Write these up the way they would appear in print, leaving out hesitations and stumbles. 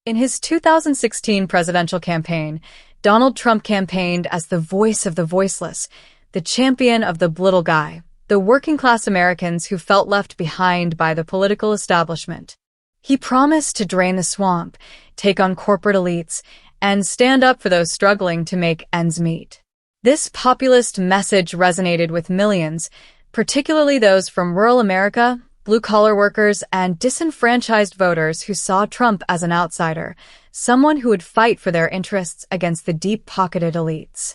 In his 2016 presidential campaign, Donald Trump campaigned as the voice of the voiceless, the champion of the little guy, the working-class Americans who felt left behind by the political establishment. He promised to drain the swamp, take on corporate elites, and stand up for those struggling to make ends meet. This populist message resonated with millions, particularly those from rural America, blue-collar workers, and disenfranchised voters who saw Trump as an outsider, someone who would fight for their interests against the deep-pocketed elites.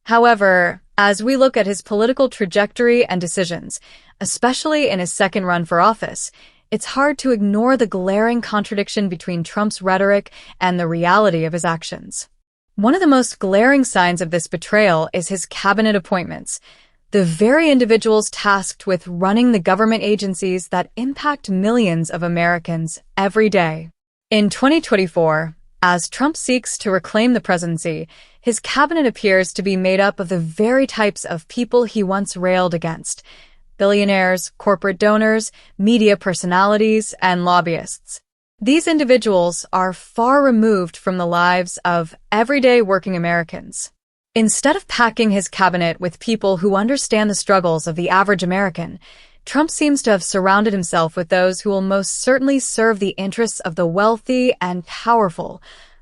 However, as we look at his political trajectory and decisions, especially in his second run for office, it's hard to ignore the glaring contradiction between Trump's rhetoric and the reality of his actions. One of the most glaring signs of this betrayal is his cabinet appointments, the very individuals tasked with running the government agencies that impact millions of Americans every day. In 2024, as Trump seeks to reclaim the presidency, his cabinet appears to be made up of the very types of people he once railed against: billionaires, corporate donors, media personalities, and lobbyists. These individuals are far removed from the lives of everyday working Americans. Instead of packing his cabinet with people who understand the struggles of the average American, Trump seems to have surrounded himself with those who will most certainly serve the interests of the wealthy and powerful,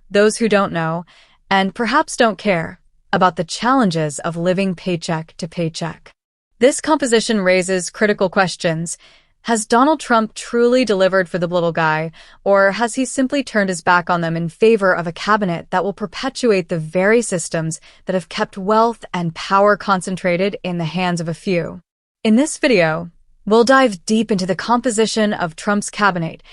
those who don't know, and perhaps don't care, about the challenges of living paycheck to paycheck. This composition raises critical questions. Has Donald Trump truly delivered for the little guy, or has he simply turned his back on them in favor of a cabinet that will perpetuate the very systems that have kept wealth and power concentrated in the hands of a few? In this video, we'll dive deep into the composition of Trump's cabinet,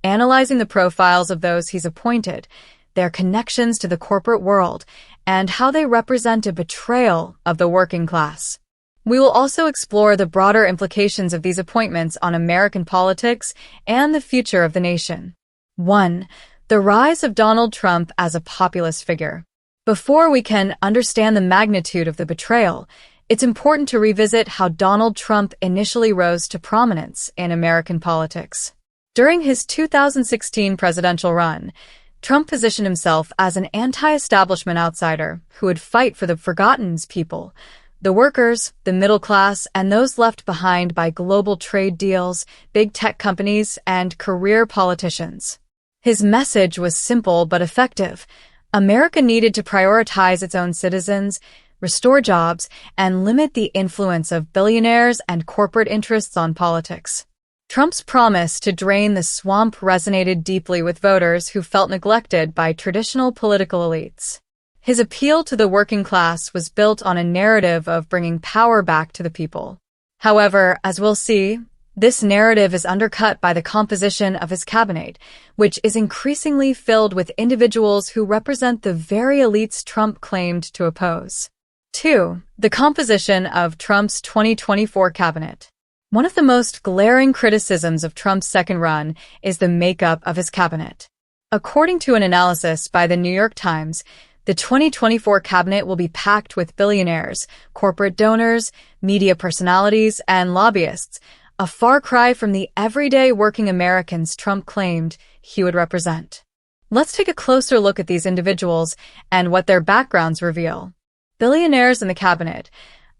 analyzing the profiles of those he's appointed, their connections to the corporate world, and how they represent a betrayal of the working class. We will also explore the broader implications of these appointments on American politics and the future of the nation. 1. The rise of Donald Trump as a populist figure. Before we can understand the magnitude of the betrayal, it's important to revisit how Donald Trump initially rose to prominence in American politics. During his 2016 presidential run, Trump positioned himself as an anti-establishment outsider who would fight for the forgotten people, the workers, the middle class, and those left behind by global trade deals, big tech companies, and career politicians. His message was simple but effective. America needed to prioritize its own citizens, restore jobs, and limit the influence of billionaires and corporate interests on politics. Trump's promise to drain the swamp resonated deeply with voters who felt neglected by traditional political elites. His appeal to the working class was built on a narrative of bringing power back to the people. However, as we'll see, this narrative is undercut by the composition of his cabinet, which is increasingly filled with individuals who represent the very elites Trump claimed to oppose. 2. The composition of Trump's 2024 cabinet. One of the most glaring criticisms of Trump's second run is the makeup of his cabinet. According to an analysis by the New York Times, the 2024 cabinet will be packed with billionaires, corporate donors, media personalities, and lobbyists, a far cry from the everyday working Americans Trump claimed he would represent. Let's take a closer look at these individuals and what their backgrounds reveal. Billionaires in the cabinet.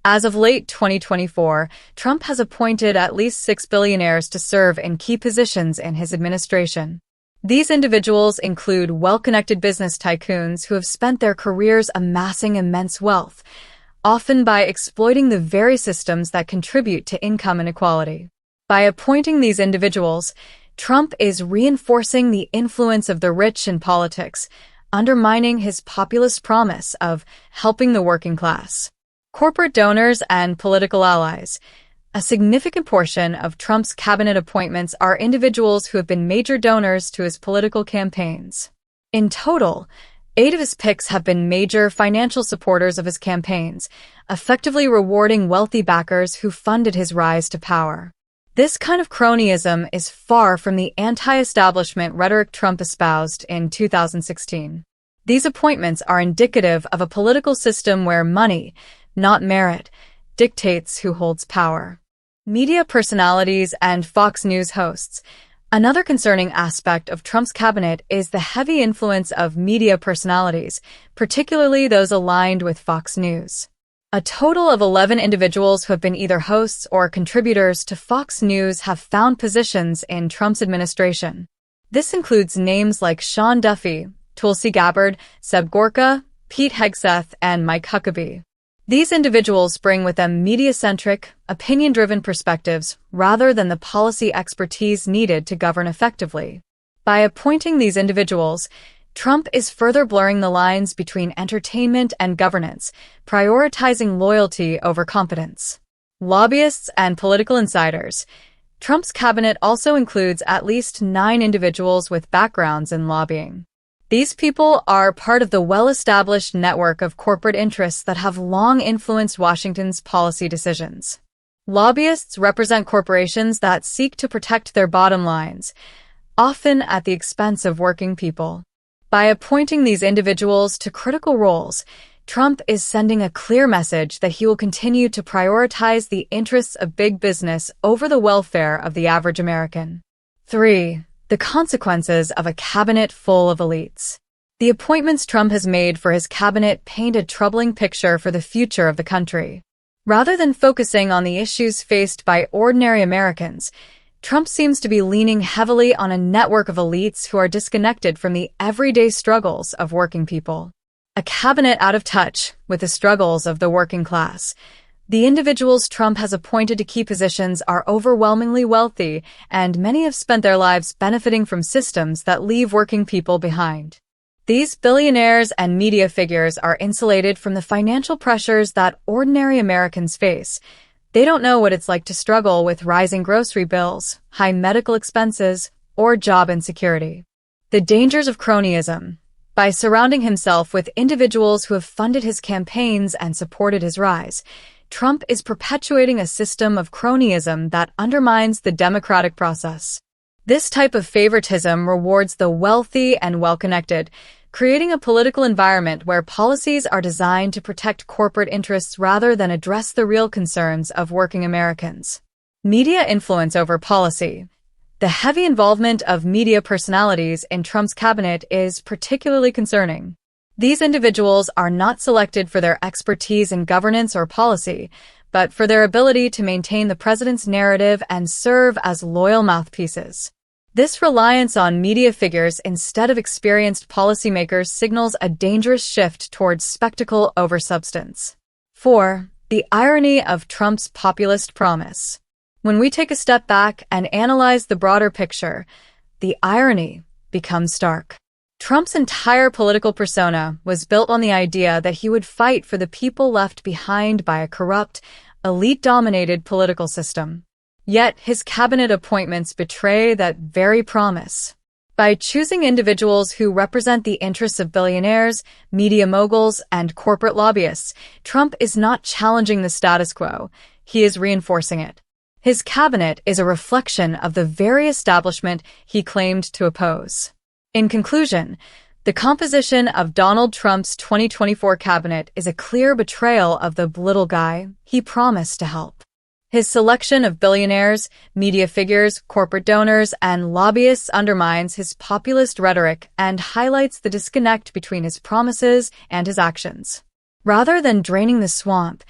As of late 2024, Trump has appointed at least 6 billionaires to serve in key positions in his administration. These individuals include well-connected business tycoons who have spent their careers amassing immense wealth, often by exploiting the very systems that contribute to income inequality. By appointing these individuals, Trump is reinforcing the influence of the rich in politics, undermining his populist promise of helping the working class. Corporate donors and political allies. A significant portion of Trump's cabinet appointments are individuals who have been major donors to his political campaigns. In total, 8 of his picks have been major financial supporters of his campaigns, effectively rewarding wealthy backers who funded his rise to power. This kind of cronyism is far from the anti-establishment rhetoric Trump espoused in 2016. These appointments are indicative of a political system where money, not merit, dictates who holds power. Media personalities and Fox News hosts. Another concerning aspect of Trump's cabinet is the heavy influence of media personalities, particularly those aligned with Fox News. A total of 11 individuals who have been either hosts or contributors to Fox News have found positions in Trump's administration. This includes names like Sean Duffy, Tulsi Gabbard, Seb Gorka, Pete Hegseth, and Mike Huckabee. These individuals bring with them media-centric, opinion-driven perspectives rather than the policy expertise needed to govern effectively. By appointing these individuals, Trump is further blurring the lines between entertainment and governance, prioritizing loyalty over competence. Lobbyists and political insiders. Trump's cabinet also includes at least 9 individuals with backgrounds in lobbying. These people are part of the well-established network of corporate interests that have long influenced Washington's policy decisions. Lobbyists represent corporations that seek to protect their bottom lines, often at the expense of working people. By appointing these individuals to critical roles, Trump is sending a clear message that he will continue to prioritize the interests of big business over the welfare of the average American. 3. The consequences of a cabinet full of elites. The appointments Trump has made for his cabinet paint a troubling picture for the future of the country. Rather than focusing on the issues faced by ordinary Americans, Trump seems to be leaning heavily on a network of elites who are disconnected from the everyday struggles of working people. A cabinet out of touch with the struggles of the working class. The individuals Trump has appointed to key positions are overwhelmingly wealthy, and many have spent their lives benefiting from systems that leave working people behind. These billionaires and media figures are insulated from the financial pressures that ordinary Americans face. They don't know what it's like to struggle with rising grocery bills, high medical expenses, or job insecurity. The dangers of cronyism. By surrounding himself with individuals who have funded his campaigns and supported his rise, Trump is perpetuating a system of cronyism that undermines the democratic process. This type of favoritism rewards the wealthy and well-connected, creating a political environment where policies are designed to protect corporate interests rather than address the real concerns of working Americans. Media influence over policy. The heavy involvement of media personalities in Trump's cabinet is particularly concerning. These individuals are not selected for their expertise in governance or policy, but for their ability to maintain the president's narrative and serve as loyal mouthpieces. This reliance on media figures instead of experienced policymakers signals a dangerous shift towards spectacle over substance. 4. The irony of Trump's populist promise. When we take a step back and analyze the broader picture, the irony becomes stark. Trump's entire political persona was built on the idea that he would fight for the people left behind by a corrupt, elite-dominated political system. Yet his cabinet appointments betray that very promise. By choosing individuals who represent the interests of billionaires, media moguls, and corporate lobbyists, Trump is not challenging the status quo, he is reinforcing it. His cabinet is a reflection of the very establishment he claimed to oppose. In conclusion, the composition of Donald Trump's 2024 cabinet is a clear betrayal of the little guy he promised to help. His selection of billionaires, media figures, corporate donors, and lobbyists undermines his populist rhetoric and highlights the disconnect between his promises and his actions. Rather than draining the swamp,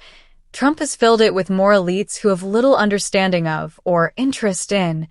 Trump has filled it with more elites who have little understanding of or interest in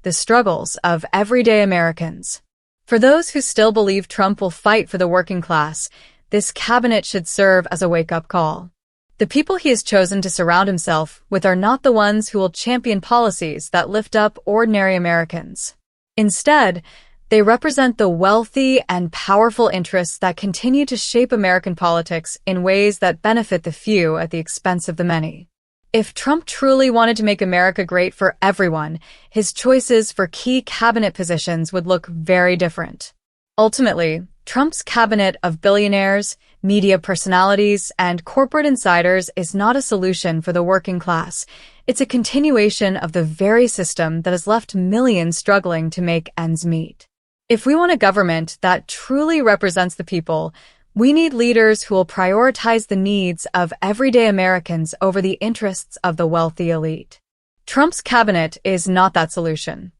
the struggles of everyday Americans. For those who still believe Trump will fight for the working class, this cabinet should serve as a wake-up call. The people he has chosen to surround himself with are not the ones who will champion policies that lift up ordinary Americans. Instead, they represent the wealthy and powerful interests that continue to shape American politics in ways that benefit the few at the expense of the many. If Trump truly wanted to make America great for everyone, his choices for key cabinet positions would look very different. Ultimately, Trump's cabinet of billionaires, media personalities, and corporate insiders is not a solution for the working class. It's a continuation of the very system that has left millions struggling to make ends meet. If we want a government that truly represents the people, we need leaders who will prioritize the needs of everyday Americans over the interests of the wealthy elite. Trump's cabinet is not that solution.